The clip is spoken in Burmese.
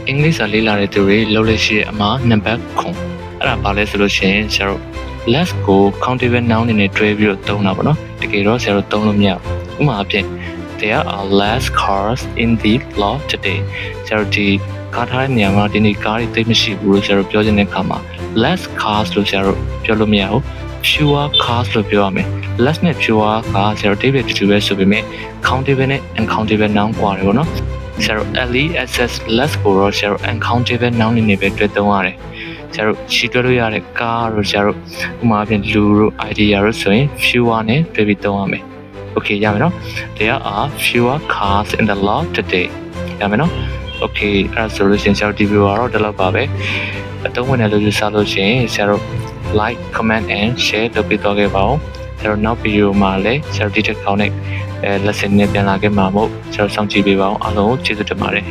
English စာလေးလာတဲ့သူတွေလုပ်လို့ရှိတဲ့အမှာနံပါတ်9အဲ့ဒါဘာလဲဆိုလို့ရှိရင်ဆရာတို့ less ကို countable noun အနေနဲ့တွဲပြီးတော့သုံးတာပေါ့နော်တကယ်တော့ဆရာတို့သုံးလို့မရဘူးဥပမာအဖြစ် there are less cars in the lot today ဆရာတို့ဒီကားထားတဲ့နေရာမှာဒီနေ့ကားတွေသိပ်မရှိဘူးလို့ဆရာတို့ပြောချင်တဲ့အခါမှာ less cars လို့ဆရာတို့ပြောလို့မရဘူး fewer cars လို့ပြောရမယ် less နဲ့ fewer ကဆရာတို့ database တူတူပဲဆိုပေမဲ့ countable နဲ့ uncountable noun ကွာတယ်ပေါ့နော်ဆရာတို့ less less ကိုတော့ဆရာတို့ uncountable noun အနေနဲ့ပဲတွေ့သုံးရတယ်ဆရာတို့ရှင်းတွဲလို့ရတဲ့ကားတို့ဆရာတို့ဥပမာအဖြစ်လူတို့ idea တို့ဆိုရင် fewer နဲ့တွေ့ပြီးသုံးရမယ် okay ရမယ်နော် there are fewer cars in the lot today ရမယ်နော် okay အဲ့ဒါဆိုလို့ရှိရင်ဆရာတို့ဒီ video ကတော့ဒီလောက်ပါပဲအသုံးဝင်တယ်လို့ယူဆလို့ရှိရင်ဆရာတို့ like comment and share လုပ်ပေးတော့ခဲ့ပါဦးဆရာတို့နောက် video မှာလည်းဆရာတို့ဒီတစ်ခေါက်နဲ့lesson နဲ့ပြန်လာခဲ့မှာမို့ဆရာတို့စောင့်ကြည့်ပေးပါအောင်အားလုံးကိုကျေးဇူးတင်ပါတယ်